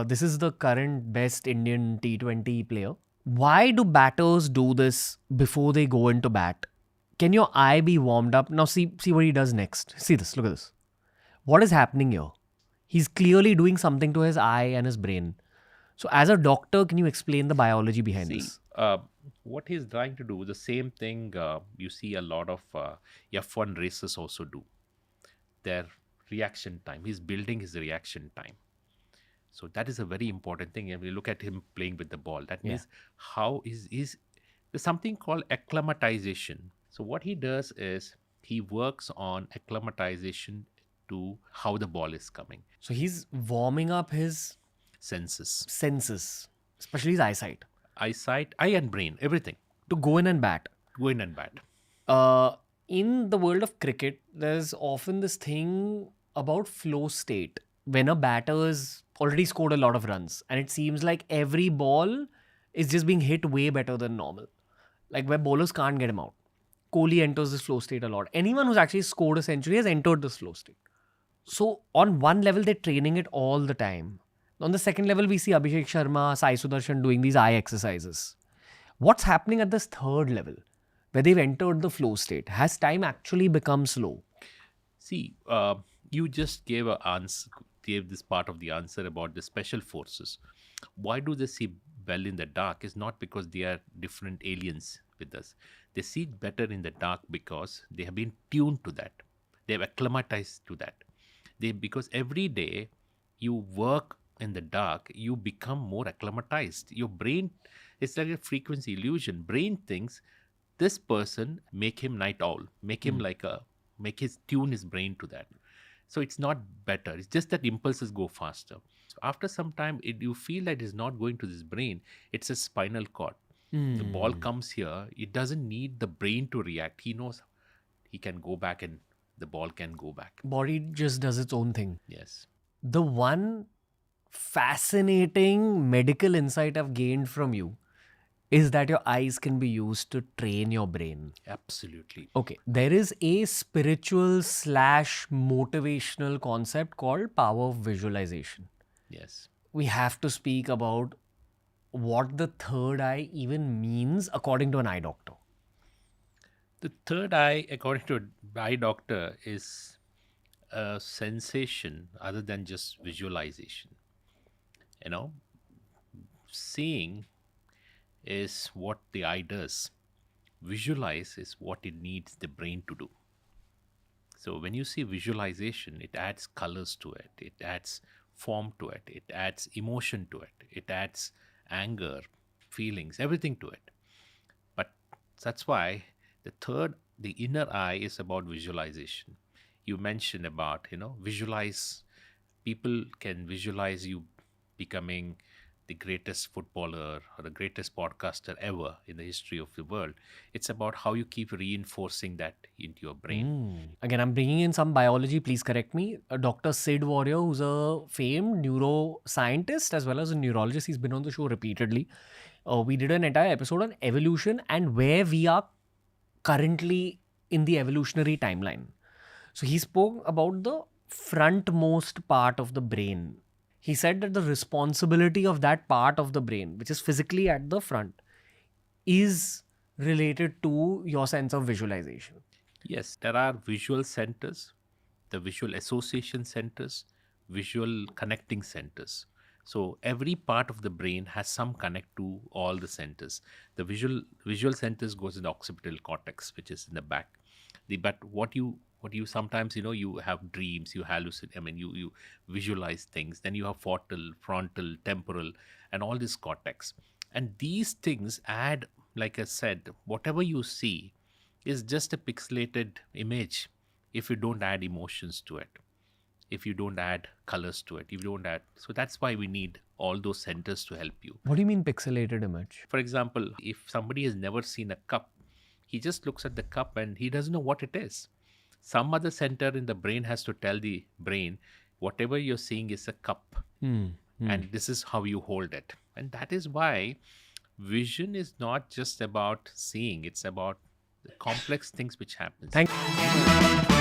This is the current best Indian T20 player. Why do batters do this before they go into bat? Can your eye be warmed up? Now see what he does next. See this, look at this. What is happening here? He's clearly doing something to his eye and his brain. So as a doctor, can you explain the biology behind this? What he's trying to do, the same thing you see a lot of F1 racers also do. Their reaction time. He's building his reaction time. So that is a very important thing. And we look at him playing with the ball. That means there's something called acclimatization. So what he does is he works on acclimatization to how the ball is coming. So he's warming up his Senses, especially his eyesight, eye and brain, everything. to go in and bat. Go in and bat. In the world of cricket, there's often this thing about flow state. When a batter has already scored a lot of runs and it seems like every ball is just being hit way better than normal. Like where bowlers can't get him out. Kohli enters this flow state a lot. Anyone who's actually scored a century has entered this flow state. So on one level, they're training it all the time. On the second level, we see Abhishek Sharma, Sai Sudarshan doing these eye exercises. What's happening at this third level, where they've entered the flow state? Has time actually become slow? See, you just gave this part of the answer about the special forces. Why do they see well in the dark? Is not because they are different aliens with us. They see better in the dark because they have been tuned to that. They have acclimatized to that. Because every day you work in the dark, you become more acclimatized. Your brain, it's like a frequency illusion. Brain thinks this person, make him night owl, make him tune his brain to that. So it's not better. It's just that impulses go faster. So after some time, you feel that it's not going to this brain. It's a spinal cord. The ball comes here. It doesn't need the brain to react. He knows he can go back and the ball can go back. Body just does its own thing. Yes. The one fascinating medical insight I've gained from you is that your eyes can be used to train your brain. Absolutely. Okay, there is a spiritual / motivational concept called power of visualization. Yes. We have to speak about what the third eye even means according to an eye doctor. The third eye, according to an eye doctor, is a sensation other than just visualization. Seeing is what the eye does. Visualize is what it needs the brain to do. So when you see visualization, it adds colors to it. It adds form to it. It adds emotion to it. It adds anger, feelings, everything to it. But that's why the inner eye is about visualization. You mentioned about, visualize. People can visualize you becoming the greatest footballer or the greatest podcaster ever in the history of the world. It's about how you keep reinforcing that into your brain. Again, I'm bringing in some biology, please correct me. Dr. Sid Warrior, who's a famed neuroscientist as well as a neurologist. He's been on the show repeatedly. We did an entire episode on evolution and where we are currently in the evolutionary timeline. So he spoke about the frontmost part of the brain. He said that the responsibility of that part of the brain, which is physically at the front, is related to your sense of visualization. Yes, there are visual centers, the visual association centers, visual connecting centers. So every part of the brain has some connect to all the centers. The visual centers goes in the occipital cortex, which is in the back. But what you sometimes, you have dreams, you hallucinate, you visualize things. Then you have frontal, temporal, and all this cortex. And these things add, like I said, whatever you see is just a pixelated image if you don't add emotions to it, if you don't add colors to it, if you don't add. So that's why we need all those centers to help you. What do you mean pixelated image? For example, if somebody has never seen a cup, he just looks at the cup and he doesn't know what it is. Some other center in the brain has to tell the brain, whatever you're seeing is a cup. And this is how you hold it. And that is why vision is not just about seeing, it's about the complex things which happen. Thank you.